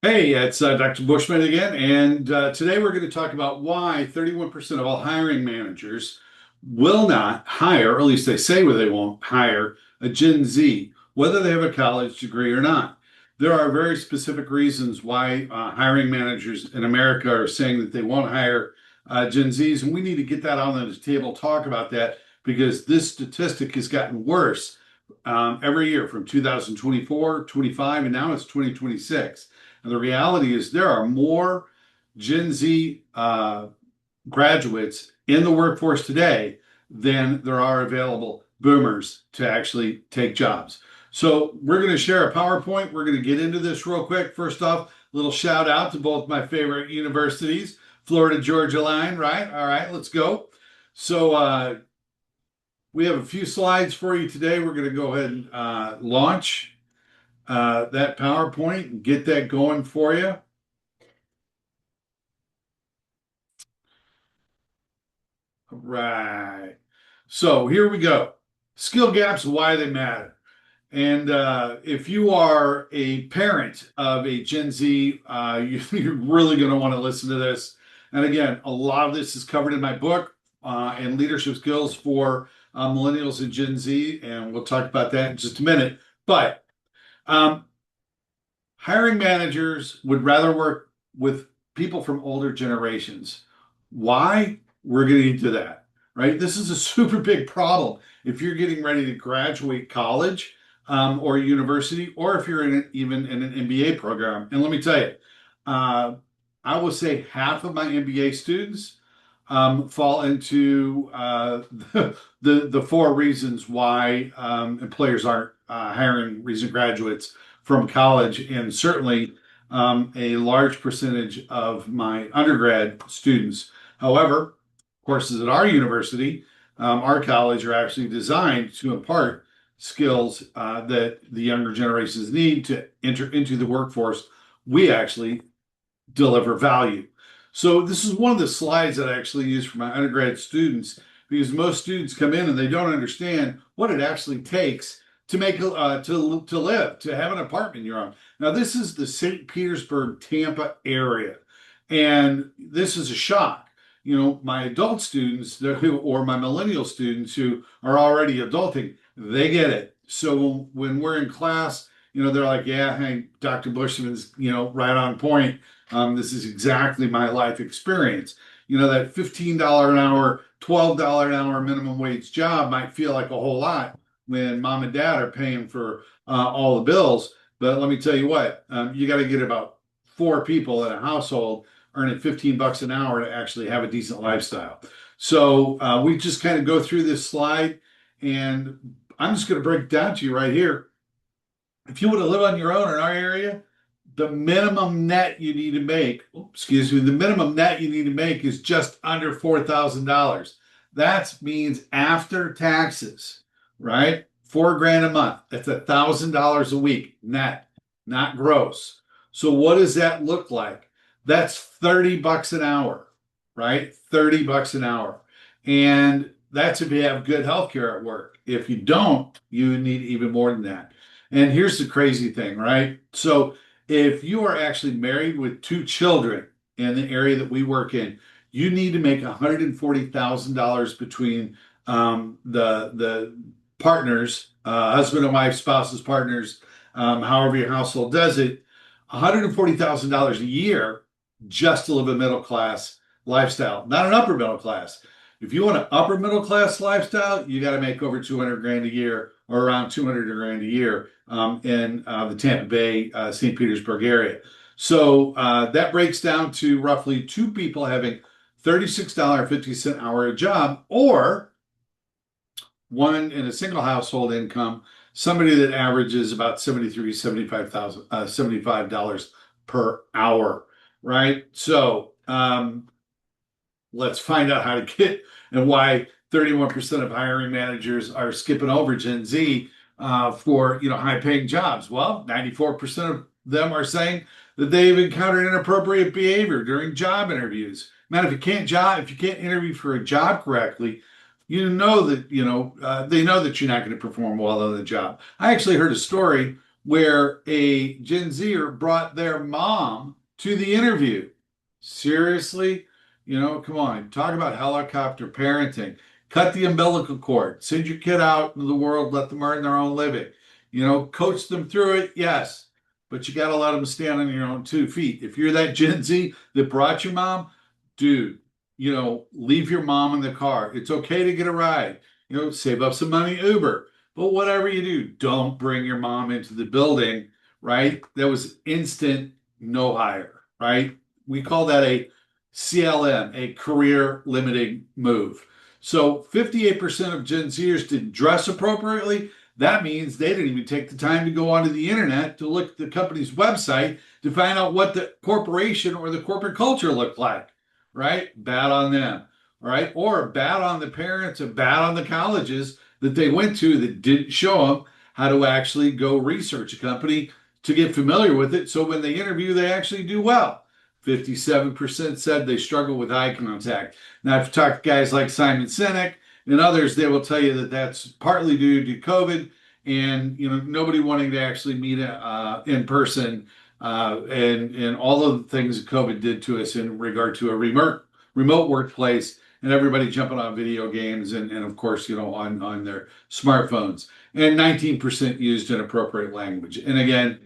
Hey, it's Dr. Bushman again, and today we're going to talk about why 31% of all hiring managers will not hire, or at least they say where they won't hire, a Gen Z, whether they have a college degree or not. There are very specific reasons why hiring managers in America are saying that they won't hire Gen Zs, and we need to get that on the table, talk about that, because this statistic has gotten worse every year from 2024, 25, and now it's 2026. And the reality is there are more Gen Z graduates in the workforce today than there are available boomers to actually take jobs. So we're going to share a PowerPoint. We're going to get into this real quick. First off, a little shout out to both my favorite universities, Florida Georgia line, right? All right, let's go. So we have a few slides for you today. We're going to go ahead and launch that PowerPoint and get that going for you. Right. So here we go. Skill gaps, why they matter. And if you are a parent of a Gen Z, you're really going to want to listen to this. And again, a lot of this is covered in my book and leadership skills for millennials and Gen Z. And we'll talk about that in just a minute. But um, hiring managers would rather work with people from older generations. Why? We're going to get to that, right? This is a super big problem if you're getting ready to graduate college or university, or if you're even in an MBA program. And let me tell you, uh, I will say half of my MBA students fall into the four reasons why employers aren't hiring recent graduates from college, and certainly a large percentage of my undergrad students. However, courses at our university, our college are actually designed to impart skills that the younger generations need to enter into the workforce. We actually deliver value. So this is one of the slides that I actually use for my undergrad students because most students come in and they don't understand what it actually takes to make to live, to have an apartment you're on. Now this is the St. Petersburg, Tampa area, and this is a shock. You know, my adult students or my millennial students who are already adulting, they get it. So when we're in class, they're like, yeah, hey, Dr. Bushman's, right on point. This is exactly my life experience. That $15 an hour, $12 an hour minimum wage job might feel like a whole lot when mom and dad are paying for all the bills. But let me tell you what, you got to get about four people in a household earning 15 bucks an hour to actually have a decent lifestyle. So we just kind of go through this slide, and I'm just going to break it down to you right here. If you want to live on your own in our area, the minimum net you need to make, the minimum net you need to make is just under $4,000. That means after taxes, right? 4 grand a month. That's $1,000 a week net, not gross. So what does that look like? That's 30 bucks an hour, right? 30 bucks an hour. And that's if you have good health care at work. If you don't, you need even more than that. And here's the crazy thing, right? So if you are actually married with two children in the area that we work in, you need to make $140,000 between the partners, husband and wife, spouses, partners, however your household does it, $140,000 a year just to live a middle class lifestyle, not an upper middle class. If you want an upper middle class lifestyle, you got to make over 200 grand a year or around 200 grand a year in the Tampa Bay, St. Petersburg area. So that breaks down to roughly two people having $36.50 an hour a job, or one in a single household income, somebody that averages about $75 per hour, right? So let's find out how to get and why 31% of hiring managers are skipping over Gen Z for high-paying jobs. Well, 94% of them are saying that they've encountered inappropriate behavior during job interviews. Man, if you can't interview for a job correctly, they know that you're not going to perform well on the job. I actually heard a story where a Gen Zer brought their mom to the interview. Seriously? Come on, talk about helicopter parenting. Cut the umbilical cord. Send your kid out into the world, let them earn their own living. Coach them through it, yes, but you got to let them stand on your own 2 feet. If you're that Gen Z that brought your mom, dude, leave your mom in the car. It's okay to get a ride. Save up some money, Uber. But whatever you do, don't bring your mom into the building, right? That was instant no hire, right? We call that a CLM, a career limiting move. So 58% of Gen Zers didn't dress appropriately. That means they didn't even take the time to go onto the internet to look at the company's website to find out what the corporation or the corporate culture looked like, right? Bad on them, right? Or bad on the parents and bad on the colleges that they went to that didn't show them how to actually go research a company to get familiar with it. So when they interview, they actually do well. 57% said they struggle with eye contact. Now, if you talk to guys like Simon Sinek and others, they will tell you that that's partly due to COVID and nobody wanting to actually meet in person and all of the things that COVID did to us in regard to a remote workplace and everybody jumping on video games and of course, on their smartphones. And 19% used inappropriate language. And again,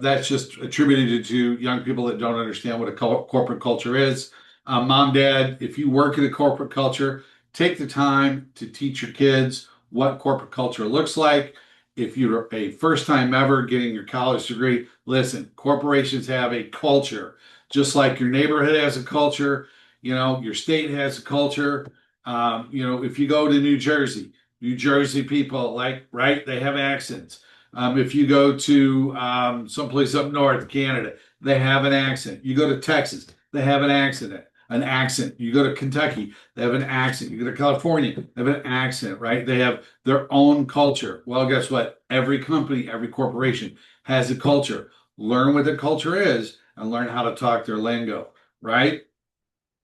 that's just attributed to young people that don't understand what a corporate culture is. Mom, dad, if you work in a corporate culture, take the time to teach your kids what corporate culture looks like. If you're a first time ever getting your college degree, listen, corporations have a culture, just like your neighborhood has a culture, your state has a culture. If you go to New Jersey people, like, right, they have accents. If you go to someplace up north, Canada, they have an accent. You go to Texas, they have an accent. An accent. You go to Kentucky, they have an accent. You go to California, they have an accent, right? They have their own culture. Well, guess what? Every company, every corporation has a culture. Learn what the culture is and learn how to talk their lingo, right?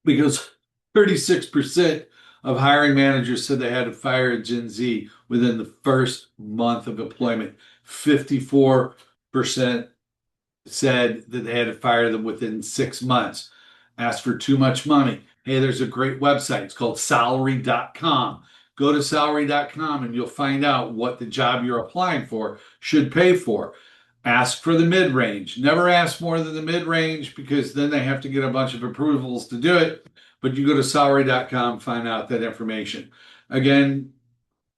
Because 36% of hiring managers said they had to fire a Gen Z within the first month of employment. 54% said that they had to fire them within 6 months. Asked for too much money. Hey, there's a great website. It's called salary.com. Go to salary.com and you'll find out what the job you're applying for should pay for. Ask for the mid range. Never ask more than the mid range because then they have to get a bunch of approvals to do it. But you go to salary.com, find out that information. Again,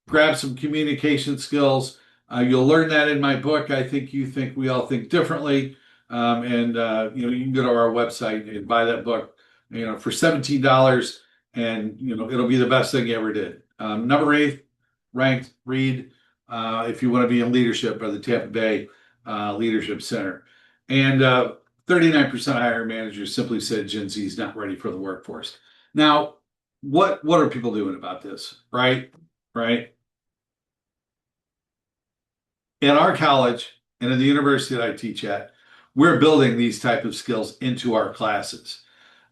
grab some communication skills. You'll learn that in my book. I think you think we all think differently. You can go to our website and buy that book, for $17, and it'll be the best thing you ever did. Number 8 ranked, read if you want to be in leadership by the Tampa Bay Leadership Center. And 39% of hiring managers simply said Gen Z is not ready for the workforce. Now, what are people doing about this? Right? Right? In our college and in the university that I teach at, we're building these type of skills into our classes.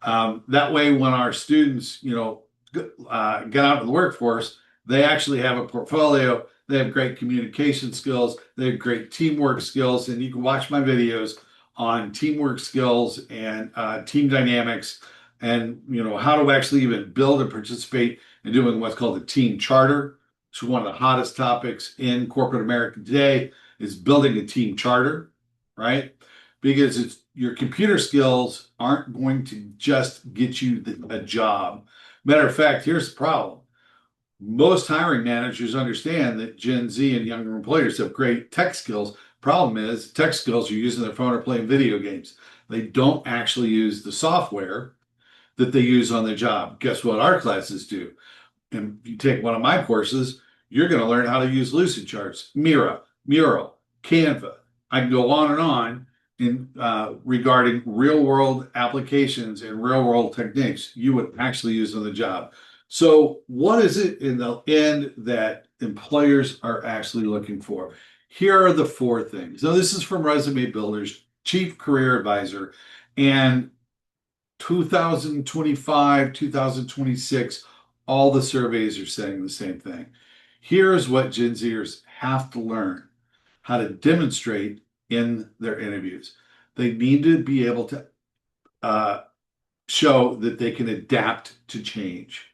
That way, when our students, get out in the workforce, they actually have a portfolio. They have great communication skills. They have great teamwork skills, and you can watch my videos on teamwork skills and team dynamics, and how to actually even build and participate in doing what's called a team charter. It's one of the hottest topics in corporate America today is building a team charter, right? Because it's your computer skills aren't going to just get you a job. Matter of fact, here's the problem. Most hiring managers understand that Gen Z and younger employers have great tech skills. Problem is, tech skills are using their phone or playing video games. They don't actually use the software that they use on the job. Guess what our classes do? And if you take one of my courses, you're going to learn how to use Lucid Charts, Mira, Mural, Canva. I can go on and on in regarding real world applications and real world techniques you would actually use on the job. So what is it in the end that employers are actually looking for? Here are the 4 things. Now, this is from Resume Builder's Chief Career Advisor, and 2025, 2026, all the surveys are saying the same thing. Here's what Gen Zers have to learn: how to demonstrate in their interviews. They need to be able to uh, show that they can adapt to change.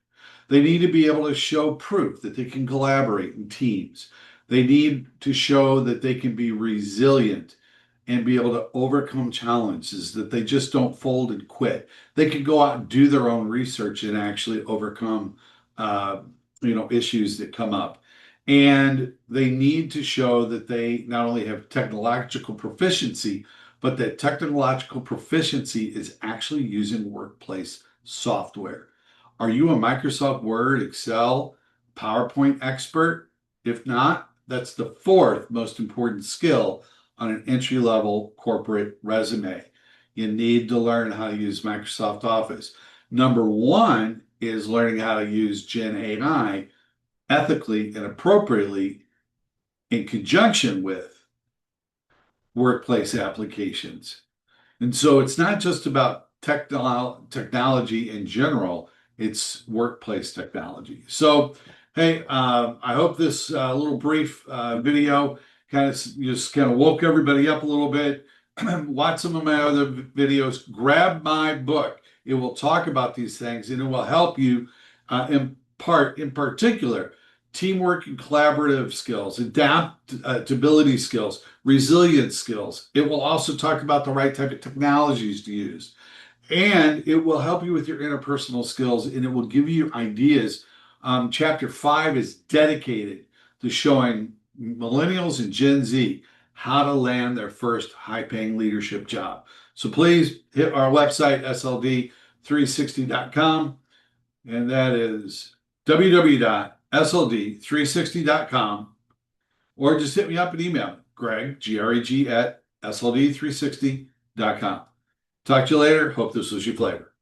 They need to be able to show proof that they can collaborate in teams. They need to show that they can be resilient and be able to overcome challenges, that they just don't fold and quit. They can go out and do their own research and actually overcome, uh, issues that come up. And they need to show that they not only have technological proficiency, but that technological proficiency is actually using workplace software. Are you a Microsoft Word, Excel, PowerPoint expert? If not, that's the fourth most important skill on an entry level corporate resume. You need to learn how to use Microsoft Office. Number one is learning how to use Gen AI ethically and appropriately in conjunction with workplace applications. And so it's not just about technology in general, it's workplace technology. So, hey, I hope this little brief video just kind of woke everybody up a little bit. Watch some of my other videos. Grab my book. It will talk about these things and it will help you in particular, teamwork and collaborative skills, adaptability skills, resilience skills. It will also talk about the right type of technologies to use. And it will help you with your interpersonal skills and it will give you ideas. Chapter 5 is dedicated to showing millennials and Gen Z how to land their first high paying leadership job. So please hit our website, sld360.com, and that is www.sld360.com, or just hit me up an email, Greg, Greg, at sld360.com. Talk to you later. Hope this was your flavor.